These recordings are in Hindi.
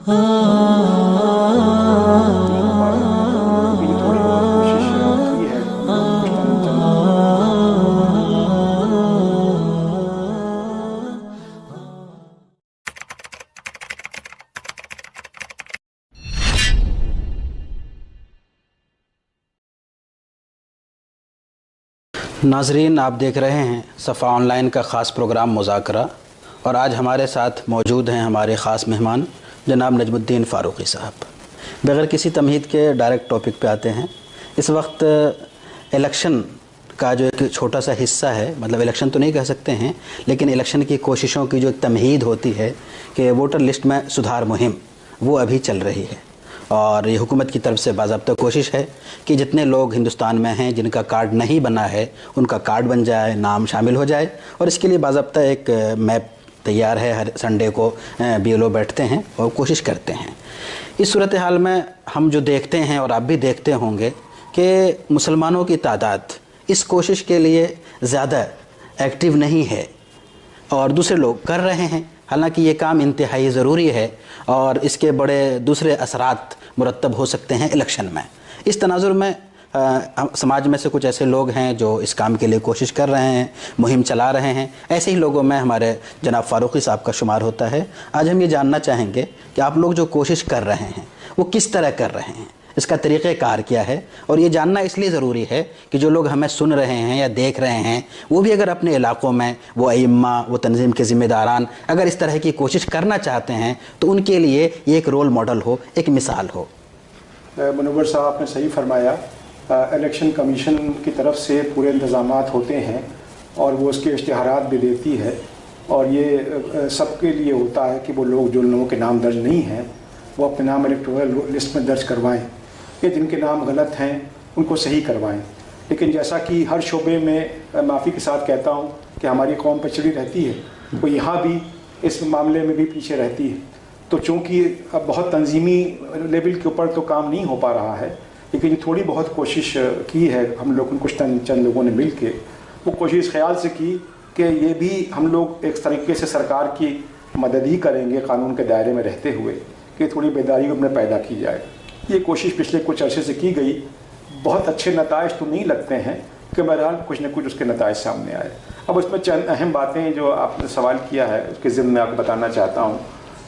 नहीं हो पा रहा है, लेकिन थोड़ी बहुत कोशिश की है कुछ चंद लोगों ने। नाजरीन, आप देख रहे हैं सफ़ा ऑनलाइन का ख़ास प्रोग्राम मुज़ाकरा, और आज हमारे साथ मौजूद हैं हमारे ख़ास मेहमान जनाब नजमुद्दीन फ़ारूक़ी साहब। बग़ैर किसी तमहीद के डायरेक्ट टॉपिक पे आते हैं। इस वक्त इलेक्शन का जो एक छोटा सा हिस्सा है, मतलब इलेक्शन तो नहीं कह सकते हैं, लेकिन इलेक्शन की कोशिशों की जो एक तमहीद होती है कि वोटर लिस्ट में सुधार मुहिम, वो अभी चल रही है। और ये हुकूमत की तरफ से बाज़ाब्ता कोशिश है कि जितने लोग हिंदुस्तान में हैं जिनका कार्ड नहीं बना है उनका कार्ड बन जाए, नाम शामिल हो जाए। और इसके लिए बाज़ाब्ता एक मैप तैयार है। हर संडे को BLO बैठते हैं और कोशिश करते हैं। इस सूरत हाल में हम जो देखते हैं और आप भी देखते होंगे कि मुसलमानों की तादाद इस कोशिश के लिए ज़्यादा एक्टिव नहीं है और दूसरे लोग कर रहे हैं। हालांकि ये काम इंतहाई ज़रूरी है और इसके बड़े दूसरे असरात मुरतब हो सकते हैं इलेक्शन में। इस तनाजुर में समाज में से कुछ ऐसे लोग हैं जो इस काम के लिए कोशिश कर रहे हैं, मुहिम चला रहे हैं। ऐसे ही लोगों में हमारे जनाब फ़ारूक़ी साहब का शुमार होता है। आज हम ये जानना चाहेंगे कि आप लोग जो कोशिश कर रहे हैं वो किस तरह कर रहे हैं, इसका तरीक़ेकार क्या है। और ये जानना इसलिए ज़रूरी है कि जो लोग हमें सुन रहे हैं या देख रहे हैं वो भी अगर अपने इलाक़ों में वो अइम्मा, वो तंज़ीम के ज़िम्मेदारान अगर इस तरह की कोशिश करना चाहते हैं तो उनके लिए ये एक रोल मॉडल हो, एक मिसाल हो। मुनव्वर साहब आपने सही फरमाया। इलेक्शन कमीशन की तरफ से पूरे इंतज़ामात होते हैं और वो उसके इश्तिहारात भी देती है, और ये सबके लिए होता है कि वो लोग जो लोगों के नाम दर्ज नहीं हैं वो अपने नाम इलेक्टोरल लिस्ट में दर्ज करवाएं, या जिनके नाम गलत हैं उनको सही करवाएं। लेकिन जैसा कि हर शोबे में माफ़ी के साथ कहता हूँ कि हमारी कौम पिछड़ी रहती है, तो यहाँ भी इस मामले में भी पीछे रहती है। तो चूँकि अब बहुत तंजीमी लेवल के ऊपर तो काम नहीं हो पा रहा है, लेकिन थोड़ी बहुत कोशिश की है हम लोग, कुछ चंद लोगों ने मिल के वो कोशिश ख्याल से की कि ये भी हम लोग एक तरीके से सरकार की मदद ही करेंगे कानून के दायरे में रहते हुए कि थोड़ी बेदारी में पैदा की जाए। ये कोशिश पिछले कुछ अरसे से की गई। बहुत अच्छे नताइज तो नहीं लगते हैं कि बहरहाल कुछ न कुछ उसके नताइज सामने आए। अब उसमें चंद अहम बातें जो आपने सवाल किया है उसके ज़िम्मे में आपको बताना चाहता हूँ।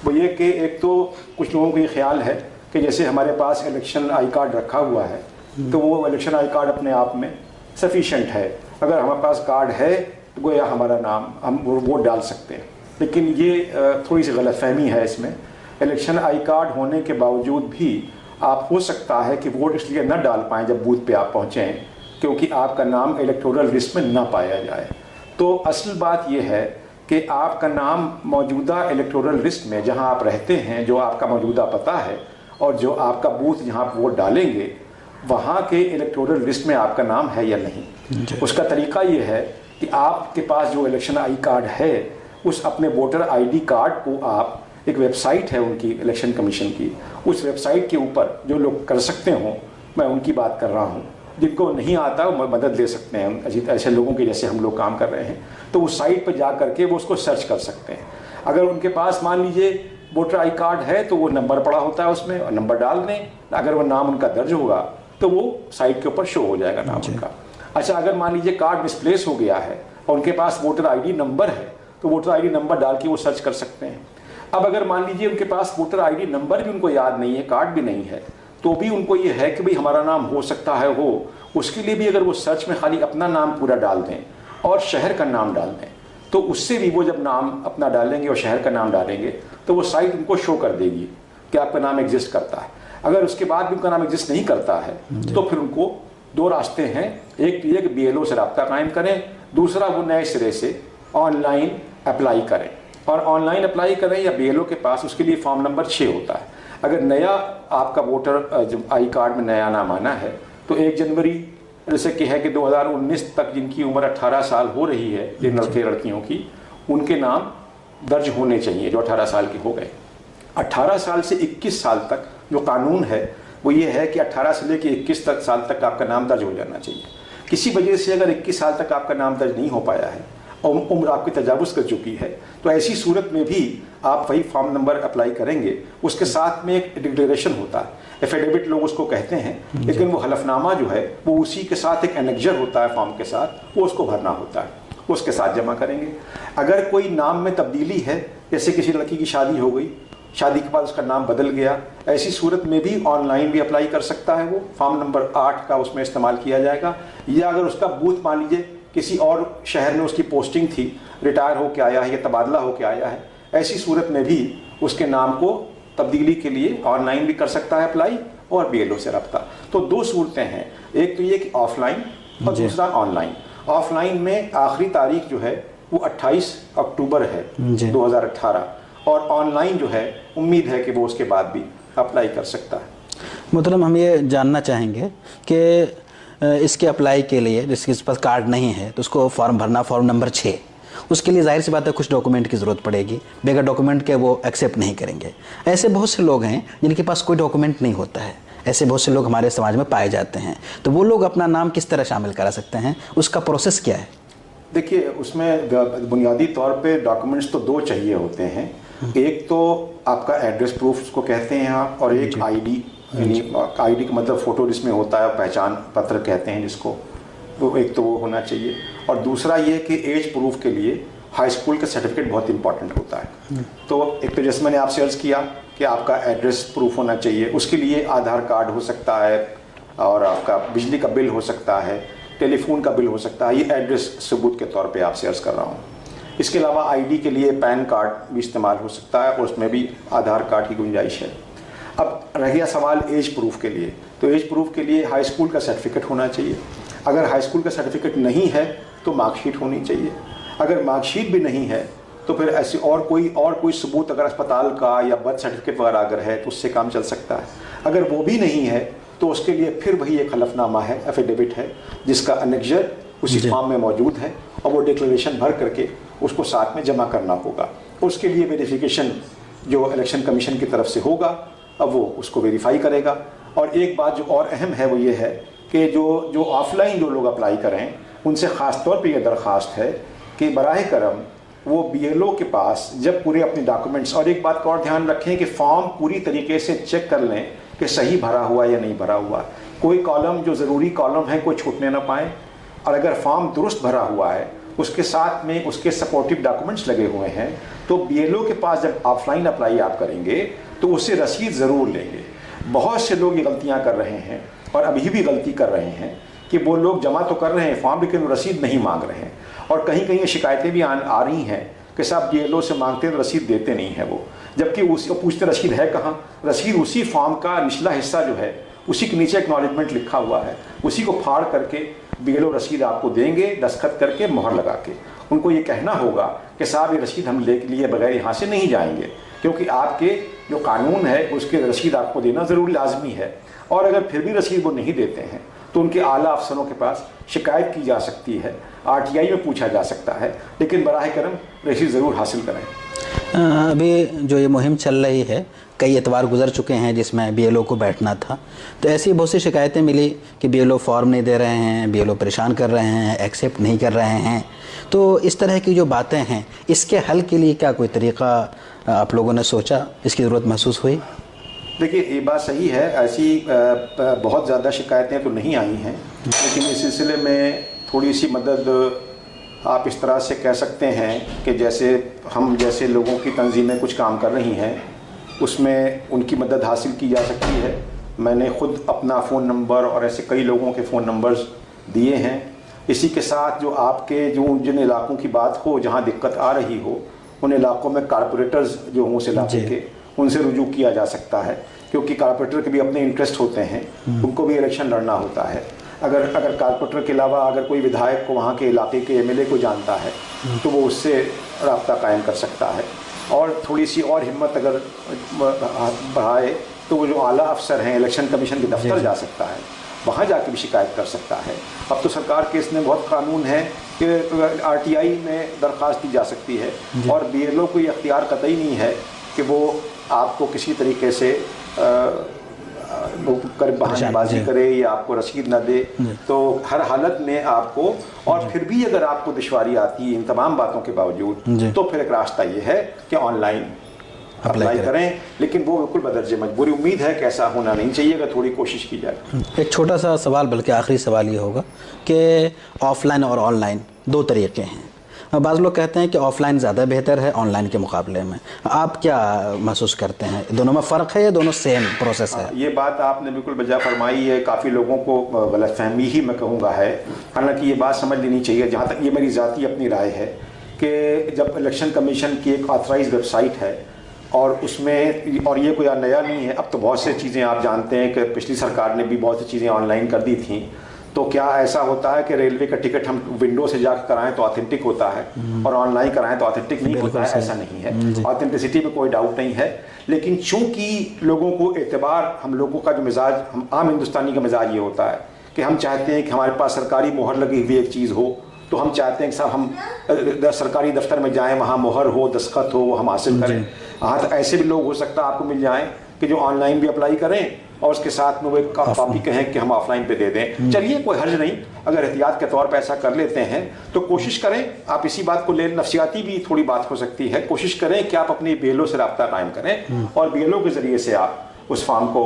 वो ये कि एक तो कुछ लोगों को ये ख्याल है कि जैसे हमारे पास इलेक्शन आई कार्ड रखा हुआ है तो वो इलेक्शन आई कार्ड अपने आप में सफिशेंट है। अगर हमारे पास कार्ड है तो गोया हमारा नाम, हम वोट डाल सकते हैं। लेकिन ये थोड़ी सी गलतफहमी है इसमें। इलेक्शन आई कार्ड होने के बावजूद भी आप हो सकता है कि वोट इसलिए न डाल पाएँ जब बूथ पे आप पहुँचें क्योंकि आपका नाम इलेक्टोरल लिस्ट में न पाया जाए। तो असल बात यह है कि आपका नाम मौजूदा इलेक्टोरल लिस्ट में जहां आप रहते हैं, जो आपका मौजूदा पता है और जो आपका बूथ जहां आप वोट डालेंगे वहां के इलेक्टोरल लिस्ट में आपका नाम है या नहीं। उसका तरीका ये है कि आपके पास जो इलेक्शन आई कार्ड है उस अपने वोटर ID कार्ड को आप, एक वेबसाइट है उनकी इलेक्शन कमीशन की, उस वेबसाइट के ऊपर जो लोग कर सकते हों, मैं उनकी बात कर रहा हूँ, जिनको नहीं आता वो मदद ले सकते हैं ऐसे लोगों के जैसे हम लोग काम कर रहे हैं, तो उस साइट पर जा करके वो उसको सर्च कर सकते हैं। अगर उनके पास मान लीजिए वोटर आई कार्ड है तो वो नंबर पड़ा होता है उसमें, और नंबर डाल दें। अगर वो नाम उनका दर्ज होगा तो वो साइट के ऊपर शो हो जाएगा नाम उनका। अच्छा, अगर मान लीजिए कार्ड मिसप्लेस हो गया है और उनके पास वोटर ID नंबर है तो वोटर ID नंबर डाल के वो सर्च कर सकते हैं। अब अगर मान लीजिए उनके पास वोटर ID नंबर भी उनको याद नहीं है, कार्ड भी नहीं है, तो भी उनको ये है कि भाई हमारा नाम हो सकता है हो, उसके लिए भी अगर वो सर्च में खाली अपना नाम पूरा डाल दें और शहर का नाम डाल दें तो उससे भी वो जब नाम अपना डालेंगे और शहर का नाम डालेंगे तो वो साइट उनको शो कर देगी कि आपका नाम एग्जिस्ट करता है। अगर उसके बाद भी उनका नाम एग्जिस्ट नहीं करता है तो फिर उनको दो रास्ते हैं। एक ये कि BLO से रब्ता कायम करें, दूसरा वो नए सिरे से ऑनलाइन अप्लाई करें। और ऑनलाइन अप्लाई करें या BLO के पास उसके लिए फॉर्म नंबर 6 होता है। अगर नया आपका वोटर जब आई कार्ड में नया नाम आना है तो 1 जनवरी जैसे कि है कि 2019 तक जिनकी उम्र 18 साल हो रही है, जिन लड़के लड़कियों की, उनके नाम दर्ज होने चाहिए जो 18 साल के हो गए। 18 साल से 21 साल तक जो कानून है वो ये है कि 18 से लेकर 21 साल तक आपका नाम दर्ज हो जाना चाहिए। किसी वजह से अगर 21 साल तक आपका नाम दर्ज नहीं हो पाया है और उम्र आपकी तजावुज़ कर चुकी है तो ऐसी सूरत में भी आप वही फॉर्म नंबर अप्लाई करेंगे, उसके साथ में एक डिक्लेरेशन होता है, एफिडेविट लोग उसको कहते हैं, लेकिन वो हलफनामा जो है वो उसी के साथ एक एनेक्जर होता है फॉर्म के साथ, वो उसको भरना होता है, उसके साथ जमा करेंगे। अगर कोई नाम में तब्दीली है, जैसे किसी लड़की की शादी हो गई, शादी के बाद उसका नाम बदल गया, ऐसी सूरत में भी ऑनलाइन भी अप्लाई कर सकता है, वो फॉर्म नंबर 8 का उसमें इस्तेमाल किया जाएगा। या अगर उसका बूथ मान लीजिए किसी और शहर में उसकी पोस्टिंग थी, रिटायर होकर आया है या तबादला होकर आया है, ऐसी सूरत में भी उसके नाम को तब्दीली के लिए ऑनलाइन भी कर सकता है अप्लाई, और BLO से रब्ता। तो 2 सूरतें हैं, एक तो ये कि ऑफलाइन और दूसरा ऑनलाइन। ऑफलाइन में आखिरी तारीख जो है वो 28 अक्टूबर है 2018, और ऑनलाइन जो है उम्मीद है कि वो उसके बाद भी अप्लाई कर सकता है। मतलब हम ये जानना चाहेंगे कि इसके अप्लाई के लिए जिसके पास कार्ड नहीं है तो उसको फॉर्म भरना, फॉर्म नंबर 6, उसके लिए जाहिर सी बात है कुछ डॉक्यूमेंट की ज़रूरत पड़ेगी, बगैर डॉक्यूमेंट के वो एक्सेप्ट नहीं करेंगे। ऐसे बहुत से लोग हैं जिनके पास कोई डॉक्यूमेंट नहीं होता है, ऐसे बहुत से लोग हमारे समाज में पाए जाते हैं, तो वो लोग अपना नाम किस तरह शामिल करा सकते हैं, उसका प्रोसेस क्या है? देखिए, उसमें बुनियादी तौर पे डॉक्यूमेंट्स तो 2 चाहिए होते हैं। एक तो आपका एड्रेस प्रूफ उसको कहते हैं आप, और एक ID, यानी ID का मतलब फ़ोटो जिसमें होता है, पहचान पत्र कहते हैं जिसको, तो एक तो वो होना चाहिए। और दूसरा ये कि एज प्रूफ के लिए हाई स्कूल का सर्टिफिकेट बहुत इंपॉर्टेंट होता है। तो एक तो जैसे मैंने आपसे अर्ज़ किया कि आपका एड्रेस प्रूफ होना चाहिए, उसके लिए आधार कार्ड हो सकता है, और आपका बिजली का बिल हो सकता है, टेलीफोन का बिल हो सकता है, ये एड्रेस सबूत के तौर पे आपसे अर्ज़ कर रहा हूँ। इसके अलावा ID के लिए पैन कार्ड भी इस्तेमाल हो सकता है, और उसमें भी आधार कार्ड की गुंजाइश है। अब रह गया सवाल एज प्रूफ के लिए, तो एज प्रूफ के लिए हाई स्कूल का सर्टिफिकेट होना चाहिए। अगर हाई स्कूल का सर्टिफिकेट नहीं है तो मार्कशीट होनी चाहिए। अगर मार्कशीट भी नहीं है तो फिर ऐसे और कोई सबूत, अगर अस्पताल का या बर्थ सर्टिफिकेट वगैरह अगर है तो उससे काम चल सकता है। अगर वो भी नहीं है तो उसके लिए फिर वही एक हलफनामा है, एफिडेविट है, जिसका अनेक्जर उसी फॉर्म में मौजूद है, और वो डिक्लेरेशन भर करके उसको साथ में जमा करना होगा। उसके लिए वेरिफिकेशन जो इलेक्शन कमीशन की तरफ से होगा, अब वो उसको वेरीफाई करेगा। और एक बात जो और अहम है वो ये है कि जो ऑफलाइन जो लोग अप्लाई करें, उनसे ख़ास तौर पे ये दरख्वास्त है कि बराह करम वो BLO के पास जब पूरे अपने डॉक्यूमेंट्स, और एक बात का और ध्यान रखें कि फॉर्म पूरी तरीके से चेक कर लें कि सही भरा हुआ या नहीं भरा हुआ, कोई कॉलम जो ज़रूरी कॉलम है कोई छूटने ना पाए, और अगर फॉर्म दुरुस्त भरा हुआ है उसके साथ में उसके सपोर्टिव डॉक्यूमेंट्स लगे हुए हैं, तो BLO के पास जब ऑफलाइन अप्लाई आप करेंगे तो उससे रसीद ज़रूर लेंगे। बहुत से लोग ये गलतियाँ कर रहे हैं, और अभी भी गलती कर रहे हैं कि वो लोग जमा तो कर रहे हैं फॉर्म, लेकिन रसीद नहीं मांग रहे हैं। और कहीं कहीं ये शिकायतें भी आ रही हैं कि साहब BLO से मांगते हैं तो रसीद देते नहीं है वो, जबकि उसको पूछते रसीद है कहाँ। रसीद उसी फॉर्म का निचला हिस्सा जो है, उसी के नीचे एक्नॉलेजमेंट लिखा हुआ है, उसी को फाड़ करके BLO रसीद आपको देंगे, दस्तखत करके मोहर लगा के। उनको ये कहना होगा कि साहब ये रसीद हम ले लिए बगैर यहाँ से नहीं जाएंगे, क्योंकि आपके जो कानून है उसके रसीद आपको देना ज़रूरी लाजमी है। और अगर फिर भी रसीद वो नहीं देते हैं तो उनके आला अफसरों के पास शिकायत की जा सकती है, RTI में पूछा जा सकता है, लेकिन बराह करम रसीद ज़रूर हासिल करें। अभी जो ये मुहिम चल रही है, कई एतवार गुजर चुके हैं जिसमें BLO को बैठना था, तो ऐसी बहुत सी शिकायतें मिली कि BLO फॉर्म नहीं दे रहे हैं, BLO परेशान कर रहे हैं, एक्सेप्ट नहीं कर रहे हैं। तो इस तरह की जो बातें हैं, इसके हल के लिए क्या कोई तरीक़ा आप लोगों ने सोचा, इसकी ज़रूरत महसूस हुई? देखिए, ये बात सही है, ऐसी बहुत ज़्यादा शिकायतें तो नहीं आई हैं, लेकिन इस सिलसिले में थोड़ी सी मदद आप इस तरह से कह सकते हैं कि जैसे लोगों की तंजीमें कुछ काम कर रही हैं, उसमें उनकी मदद हासिल की जा सकती है। मैंने ख़ुद अपना फ़ोन नंबर और ऐसे कई लोगों के फ़ोन नंबर्स दिए हैं। इसी के साथ जो आपके जिन इलाकों की बात हो जहाँ दिक्कत आ रही हो, उन इलाकों में कारपोरेटर्स जो हों उस इलाके के, उनसे रुजू किया जा सकता है, क्योंकि कारपोरेटर के भी अपने इंटरेस्ट होते हैं, उनको भी इलेक्शन लड़ना होता है। अगर कारपोरेटर के अलावा अगर कोई विधायक को वहाँ के इलाके के MLA को जानता है तो वो उससे राब्ता कायम कर सकता है। और थोड़ी सी और हिम्मत अगर बढ़ाए तो वो जो आला अफसर हैं इलेक्शन कमीशन के दफ्तर जा सकता है, वहाँ जाके भी शिकायत कर सकता है। अब तो सरकार के इसमें बहुत कानून है कि RTI में दरख्वास्त दी जा सकती है, और BLO को ये अख्तियार कतई नहीं है कि वो आपको किसी तरीके से बहानेबाजी करे या आपको रसीद न दे। तो हर हालत में आपको, और फिर भी अगर आपको दुश्वारी आती है इन तमाम बातों के बावजूद, तो फिर एक रास्ता ये है कि ऑनलाइन अप्लाई करें, लेकिन वो बिल्कुल बदर्जे मजबूरी। उम्मीद है कि ऐसा होना नहीं चाहिए अगर थोड़ी कोशिश की जाए। एक छोटा सा सवाल, बल्कि आखिरी सवाल ये होगा कि ऑफ़लाइन और ऑनलाइन दो तरीके हैं। बाज़ लोग कहते हैं कि ऑफ़लाइन ज़्यादा बेहतर है ऑनलाइन के मुकाबले में। आप क्या महसूस करते हैं, दोनों में फ़र्क है या दोनों सेम प्रोसेस है? ये बात आपने बिल्कुल बजा फरमाई है। काफ़ी लोगों को गलतफहमी ही मैं कहूँगा है। हालांकि ये बात समझ लेनी चाहिए, जहाँ तक ये मेरी ज़ाती अपनी राय है, कि जब इलेक्शन कमीशन की एक ऑथराइज वेबसाइट है और उसमें, और ये कोई नया नहीं है, अब तो बहुत से चीज़ें आप जानते हैं कि पिछली सरकार ने भी बहुत सी चीज़ें ऑनलाइन कर दी थी। तो क्या ऐसा होता है कि रेलवे का टिकट हम विंडो से जाकर कराएं तो ऑथेंटिक होता है और ऑनलाइन कराएं तो ऑथेंटिक नहीं होता है? ऐसा नहीं है। ऑथेंटिसिटी में कोई डाउट नहीं है, लेकिन चूंकि लोगों को एतबार, हम लोगों का जो मिजाज, हम आम हिंदुस्तानी का मिजाज ये होता है कि हम चाहते हैं कि हमारे पास सरकारी मोहर लगी हुई एक चीज़ हो, तो हम चाहते हैं कि साहब हम सरकारी दफ्तर में जाएं, वहाँ मोहर हो, दस्तखत हो, वो हम हासिल करें। हाँ, तो ऐसे भी लोग हो सकता है आपको मिल जाएं कि जो ऑनलाइन भी अप्लाई करें और उसके साथ में वो एक कॉपी कहें कि हम ऑफलाइन पे दे दें। चलिए, कोई हर्ज नहीं, अगर एहतियात के तौर पे ऐसा कर लेते हैं तो कोशिश करें। आप इसी बात को ले, नफसियाती भी थोड़ी बात हो सकती है, कोशिश करें कि आप अपनी BLO से रब्ता कायम करें और BLO के ज़रिए से आप उस फॉर्म को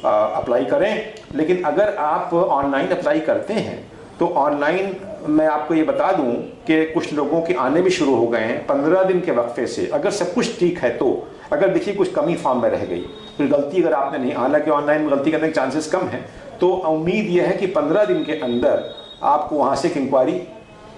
अप्लाई करें। लेकिन अगर आप ऑनलाइन अप्लाई करते हैं तो ऑनलाइन मैं आपको ये बता दूं कि कुछ लोगों के आने भी शुरू हो गए हैं 15 दिन के वक्फे से। अगर सब कुछ ठीक है तो, अगर देखिए कुछ कमी फॉर्म में रह गई, कोई गलती अगर आपने नहीं, हालांकि ऑनलाइन में गलती करने के चांसेस कम हैं, तो उम्मीद यह है कि 15 दिन के अंदर आपको वहाँ से एक इंक्वायरी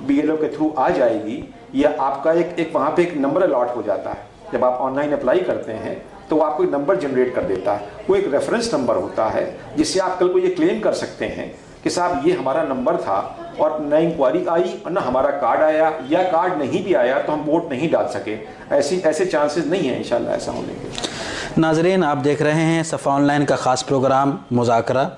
BLO के थ्रू आ जाएगी, या आपका एक वहाँ पे एक नंबर अलॉट हो जाता है। जब आप ऑनलाइन अप्लाई करते हैं तो वो आपको एक नंबर जनरेट कर देता है, वो एक रेफरेंस नंबर होता है, जिससे आप कल को ये क्लेम कर सकते हैं कि साहब ये हमारा नंबर था और न इंक्वायरी आई और न हमारा कार्ड आया, या कार्ड नहीं भी आया तो हम वोट नहीं डाल सके। ऐसे चांसेस नहीं है इंशाल्लाह ऐसा होने के। नाज़रीन, आप देख रहे हैं सफ़ा ऑनलाइन का ख़ास प्रोग्राम मुज़ाकरा।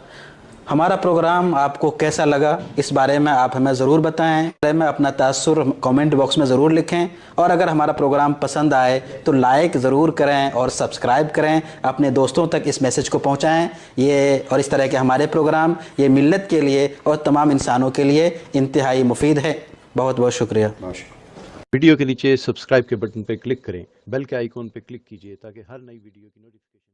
हमारा प्रोग्राम आपको कैसा लगा, इस बारे में आप हमें ज़रूर बताएं। में अपना तासुर कमेंट बॉक्स में ज़रूर लिखें, और अगर हमारा प्रोग्राम पसंद आए तो लाइक ज़रूर करें और सब्सक्राइब करें, अपने दोस्तों तक इस मैसेज को पहुंचाएं। ये और इस तरह के हमारे प्रोग्राम ये मिल्लत के लिए और तमाम इंसानों के लिए इंतहाई मुफीद है। बहुत बहुत शुक्रिया। वीडियो के नीचे सब्सक्राइब के बटन पर क्लिक करें, बेल के आइकॉन पर क्लिक कीजिए ताकि हर नई वीडियो की नोटिफिकेशन